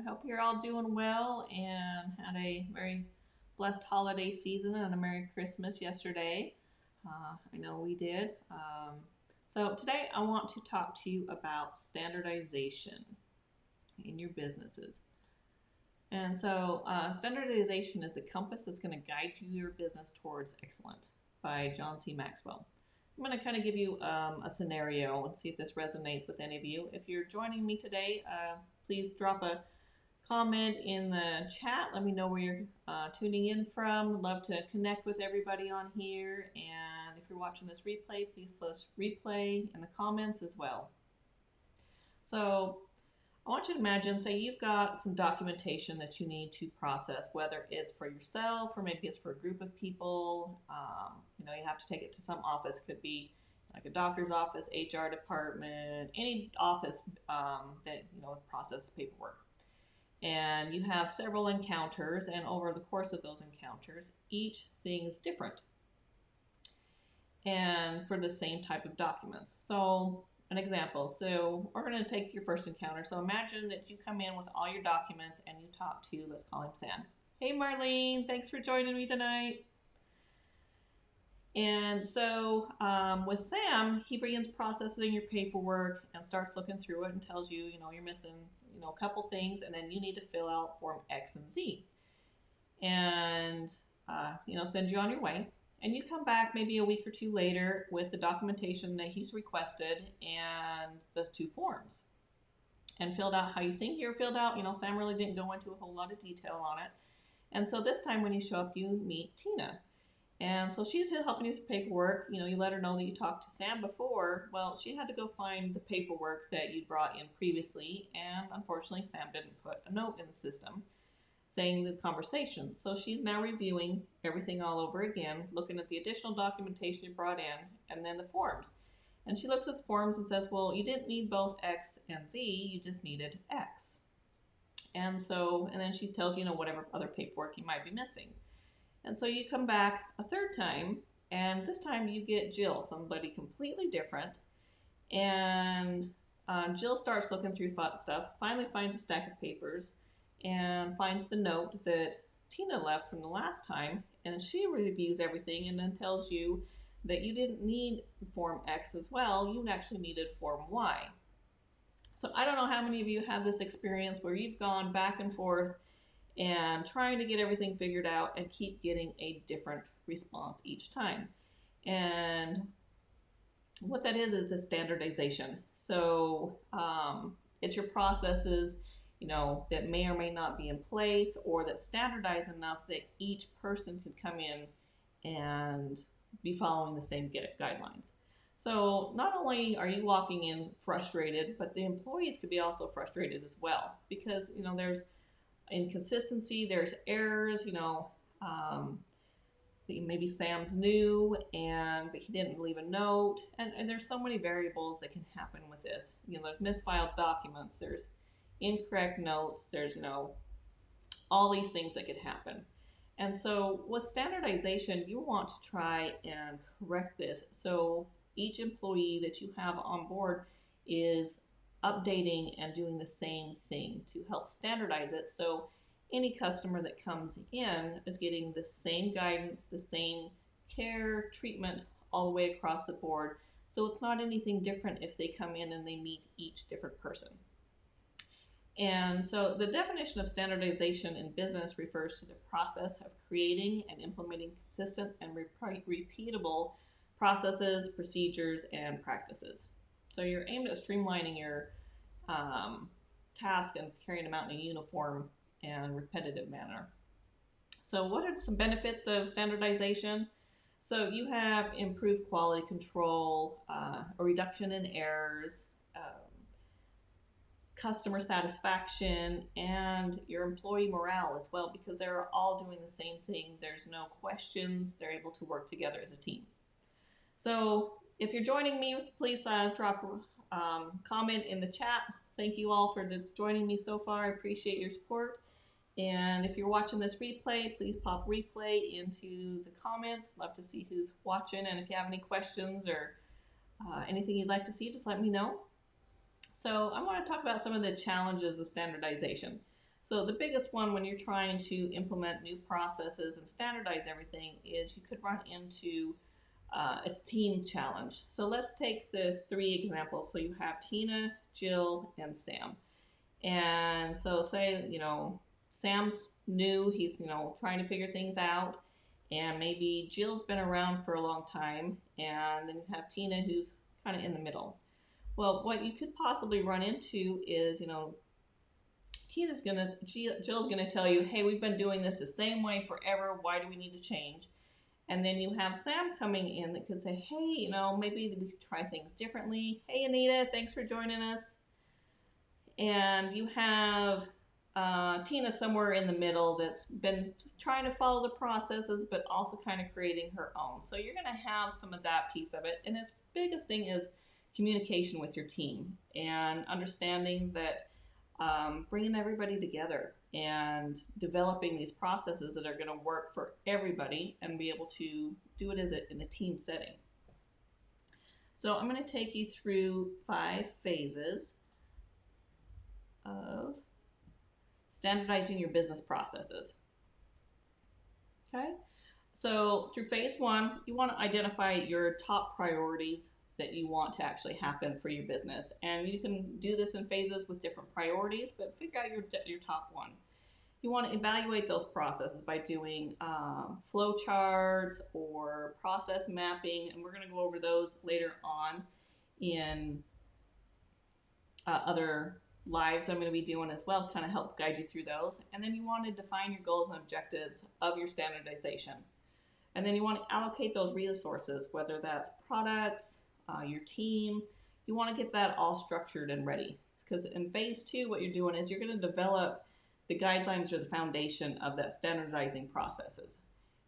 hope you're all doing well and had a very blessed holiday season and a Merry Christmas yesterday. I know we did. So today I want to talk to you about standardization in your businesses. And so standardization is the compass that's going to guide your business towards excellence by John C. Maxwell. I'm going to kind of give you a scenario and see if this resonates with any of you. If you're joining me today, please drop a comment in the chat. Let me know where you're tuning in from. Love to connect with everybody on here. And if you're watching this replay, please post replay in the comments as well. So I want you to imagine, say you've got some documentation that you need to process, whether it's for yourself or maybe it's for a group of people. You have to take it to some office. Could be like a doctor's office, HR department, any office that processes paperwork. And you have several encounters, and over the course of those encounters, each thing's different. And for the same type of documents. So an example, so we're going to take your first encounter. So imagine that you come in with all your documents and you talk to, let's call him Sam. Hey Marlene, thanks for joining me tonight. And so with Sam, he begins processing your paperwork and starts looking through it and tells you, you're missing, a couple things, and then you need to fill out form X and Z. And, send you on your way. And you come back maybe a week or two later with the documentation that he's requested and the two forms. And filled out how you think you're filled out. Sam really didn't go into a whole lot of detail on it. And so this time when you show up, you meet Tina. And so she's helping you with paperwork. You let her know that you talked to Sam before. Well, she had to go find the paperwork that you brought in previously. And unfortunately, Sam didn't put a note in the system saying the conversation. So she's now reviewing everything all over again, looking at the additional documentation you brought in, and then the forms. And she looks at the forms and says, well, you didn't need both X and Z, you just needed X. And then she tells you, whatever other paperwork you might be missing. And so you come back a third time, and this time you get Jill, somebody completely different. And Jill starts looking through stuff, finally finds a stack of papers, and finds the note that Tina left from the last time, and she reviews everything and then tells you that you didn't need Form X as well, you actually needed Form Y. So I don't know how many of you have this experience where you've gone back and forth and trying to get everything figured out and keep getting a different response each time. And what that is a standardization. So it's your processes that may or may not be in place, or that standardize enough that each person could come in and be following the same guidelines. So not only are you walking in frustrated, but the employees could be also frustrated as well, because there's inconsistency, there's errors, maybe Sam's new but he didn't leave a note, and there's so many variables that can happen with this. There's misfiled documents, there's incorrect notes, there's all these things that could happen. And so with standardization, you want to try and correct this so each employee that you have on board is updating and doing the same thing to help standardize it, so any customer that comes in is getting the same guidance, the same care, treatment all the way across the board. So it's not anything different if they come in and they meet each different person. And so the definition of standardization in business refers to the process of creating and implementing consistent and repeatable processes, procedures, and practices. So you're aimed at streamlining your task and carrying them out in a uniform and repetitive manner. So what are some benefits of standardization? So you have improved quality control, a reduction in errors, customer satisfaction, and your employee morale as well, because they're all doing the same thing. There's no questions. They're able to work together as a team. So if you're joining me, please drop a comment in the chat. Thank you all for joining me so far. I appreciate your support. And if you're watching this replay, please pop replay into the comments. Love to see who's watching. And if you have any questions or anything you'd like to see, just let me know. So I want to talk about some of the challenges of standardization. So the biggest one when you're trying to implement new processes and standardize everything is you could run into a team challenge. So let's take the three examples. So you have Tina, Jill, and Sam. And so say, Sam's new, he's, trying to figure things out. And maybe Jill's been around for a long time. And then you have Tina who's kind of in the middle. Well, what you could possibly run into is, Jill's gonna tell you, hey, we've been doing this the same way forever. Why do we need to change? And then you have Sam coming in that could say, hey, maybe we could try things differently. Hey, Anita, thanks for joining us. And you have Tina somewhere in the middle that's been trying to follow the processes, but also kind of creating her own. So you're going to have some of that piece of it. And his biggest thing is communication with your team and understanding that bringing everybody together and developing these processes that are going to work for everybody and be able to do it in a team setting. So I'm going to take you through 5 phases of standardizing your business processes. Okay, so through phase 1, you want to identify your top priorities that you want to actually happen for your business. And you can do this in phases with different priorities, but figure out your top one. You want to evaluate those processes by doing flow charts or process mapping, and we're going to go over those later on in other lives I'm going to be doing as well to kind of help guide you through those. And then you want to define your goals and objectives of your standardization. And then you want to allocate those resources, whether that's products, your team. You want to get that all structured and ready. Because in phase 2, what you're doing is you're going to develop the guidelines or the foundation of that standardizing processes.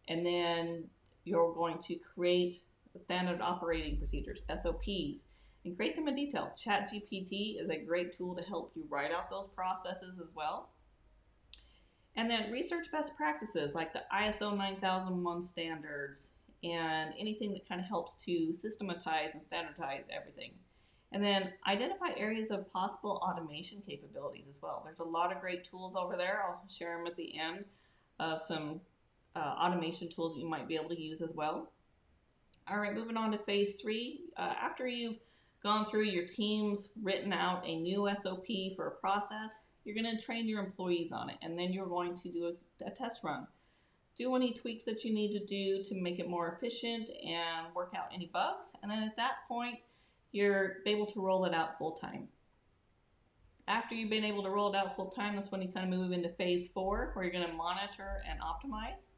And then you're going to create standard operating procedures, SOPs, and create them in detail. ChatGPT is a great tool to help you write out those processes as well. And then research best practices like the ISO 9001 standards and anything that kind of helps to systematize and standardize everything. And then identify areas of possible automation capabilities as well. There's a lot of great tools over there. I'll share them at the end of some automation tools that you might be able to use as well. All right, moving on to phase 3. After you've gone through your team's written out a new SOP for a process, you're going to train your employees on it, and then you're going to do a test run. Do any tweaks that you need to do to make it more efficient and work out any bugs. And then at that point, you're able to roll it out full time. After you've been able to roll it out full time, that's when you kind of move into phase 4, where you're going to monitor and optimize.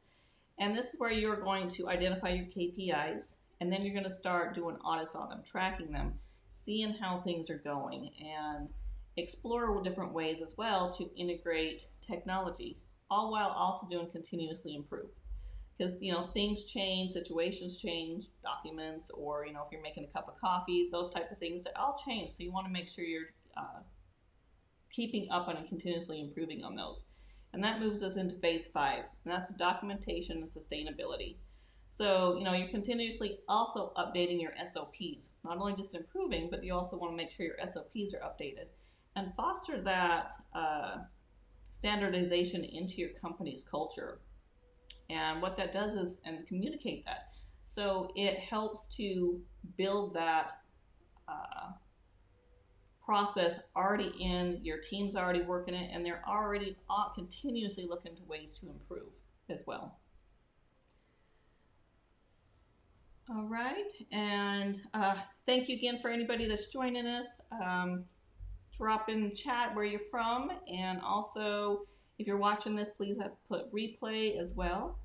And this is where you're going to identify your KPIs, and then you're going to start doing audits on them, tracking them, seeing how things are going, and explore different ways as well to integrate technology, all while also doing continuously improve. Because, things change, situations change, documents, or, if you're making a cup of coffee, those type of things, they all change. So you want to make sure you're keeping up on and continuously improving on those. And that moves us into phase 5, and that's the documentation and sustainability. So, you're continuously also updating your SOPs, not only just improving, but you also want to make sure your SOPs are updated and foster that standardization into your company's culture. And what that does is, and communicate that. So it helps to build that process already in, your team's already working it, and they're already continuously looking to ways to improve as well. All right, and thank you again for anybody that's joining us. Drop in chat where you're from, and also if you're watching this, please put replay as well.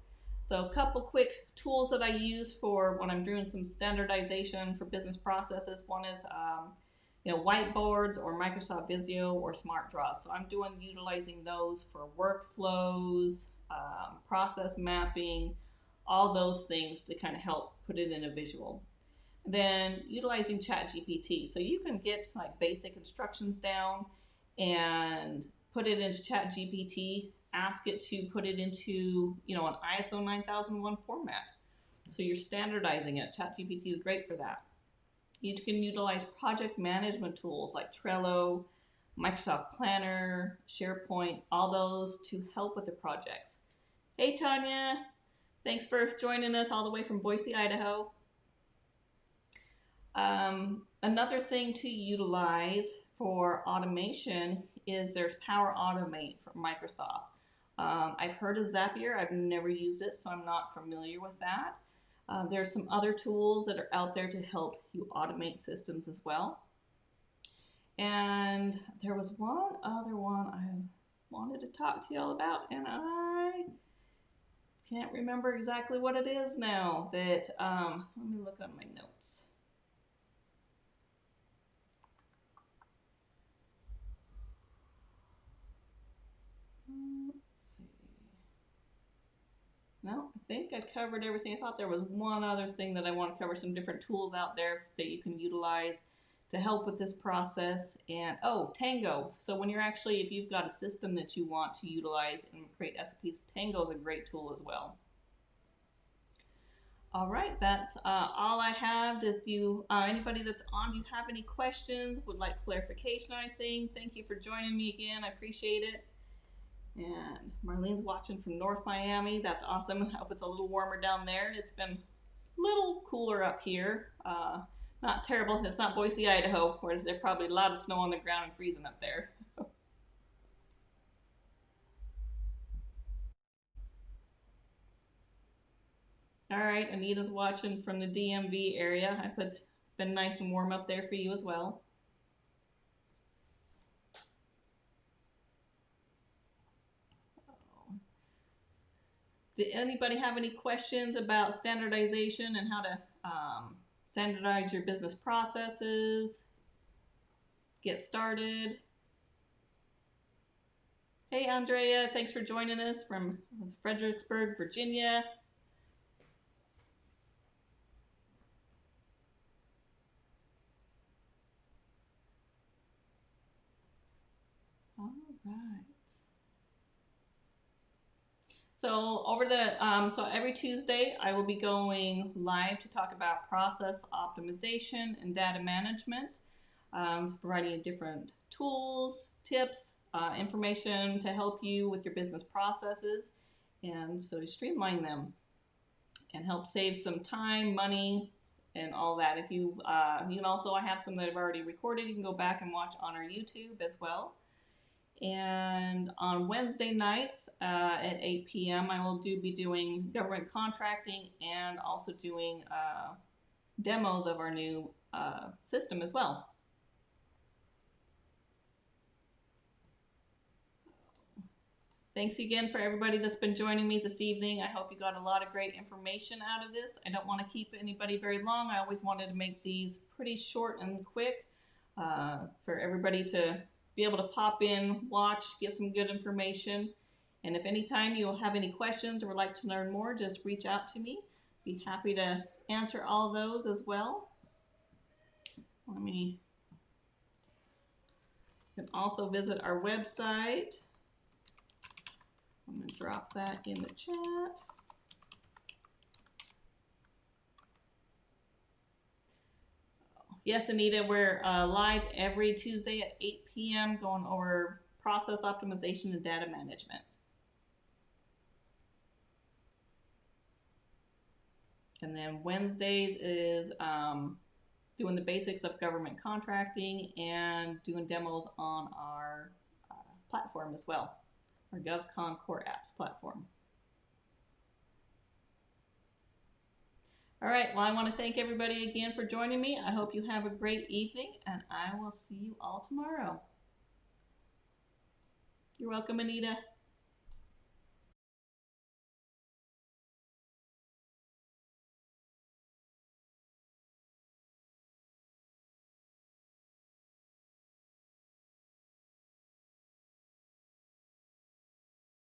So a couple quick tools that I use for when I'm doing some standardization for business processes. One is whiteboards or Microsoft Visio or Smart Draws. So I'm utilizing those for workflows, process mapping, all those things to kind of help put it in a visual. Then utilizing ChatGPT. So you can get like basic instructions down and put it into ChatGPT, ask it to put it into, an ISO 9001 format. So you're standardizing it. ChatGPT is great for that. You can utilize project management tools like Trello, Microsoft Planner, SharePoint, all those to help with the projects. Hey Tanya, thanks for joining us all the way from Boise, Idaho. Another thing to utilize for automation is there's Power Automate from Microsoft. I've heard of Zapier. I've never used it, so I'm not familiar with that. There's some other tools that are out there to help you automate systems as well. And there was one other one I wanted to talk to y'all about, and I can't remember exactly what it is now. That let me look on my notes. Let's see. No, I think I covered everything. I thought there was one other thing that I want to cover, some different tools out there that you can utilize to help with this process. And oh, Tango. So when you're actually, if you've got a system that you want to utilize and create SOPs, Tango is a great tool as well. All right, that's all I have. If you, anybody that's on, do you have any questions, would like clarification on anything? Thank you for joining me again. I appreciate it. And Marlene's watching from North Miami. That's awesome. I hope it's a little warmer down there. It's been a little cooler up here. Not terrible. It's not Boise, Idaho, where there's probably a lot of snow on the ground and freezing up there. All right, Anita's watching from the DMV area. I put been nice and warm up there for you as well. Did anybody have any questions about standardization and how to standardize your business processes? Get started. Hey, Andrea, thanks for joining us from Fredericksburg, Virginia. All right. So over the so every Tuesday I will be going live to talk about process optimization and data management, providing different tools, tips, information to help you with your business processes, and so to streamline them and help save some time, money, and all that. If you you can also, I have some that I've already recorded. You can go back and watch on our YouTube as well. And on Wednesday nights at 8 p.m. I will be doing government contracting and also doing demos of our new system as well. Thanks again for everybody that's been joining me this evening. I hope you got a lot of great information out of this. I don't want to keep anybody very long. I always wanted to make these pretty short and quick for everybody to be able to pop in, watch, get some good information. And if anytime you have any questions or would like to learn more, just reach out to me. Be happy to answer all those as well. You can also visit our website. I'm going to drop that in the chat. Yes, Anita, we're live every Tuesday at 8 p.m. going over process optimization and data management. And then Wednesdays is doing the basics of government contracting and doing demos on our platform as well, our GovCon Core Apps platform. All right, well, I want to thank everybody again for joining me. I hope you have a great evening, and I will see you all tomorrow. You're welcome, Anita.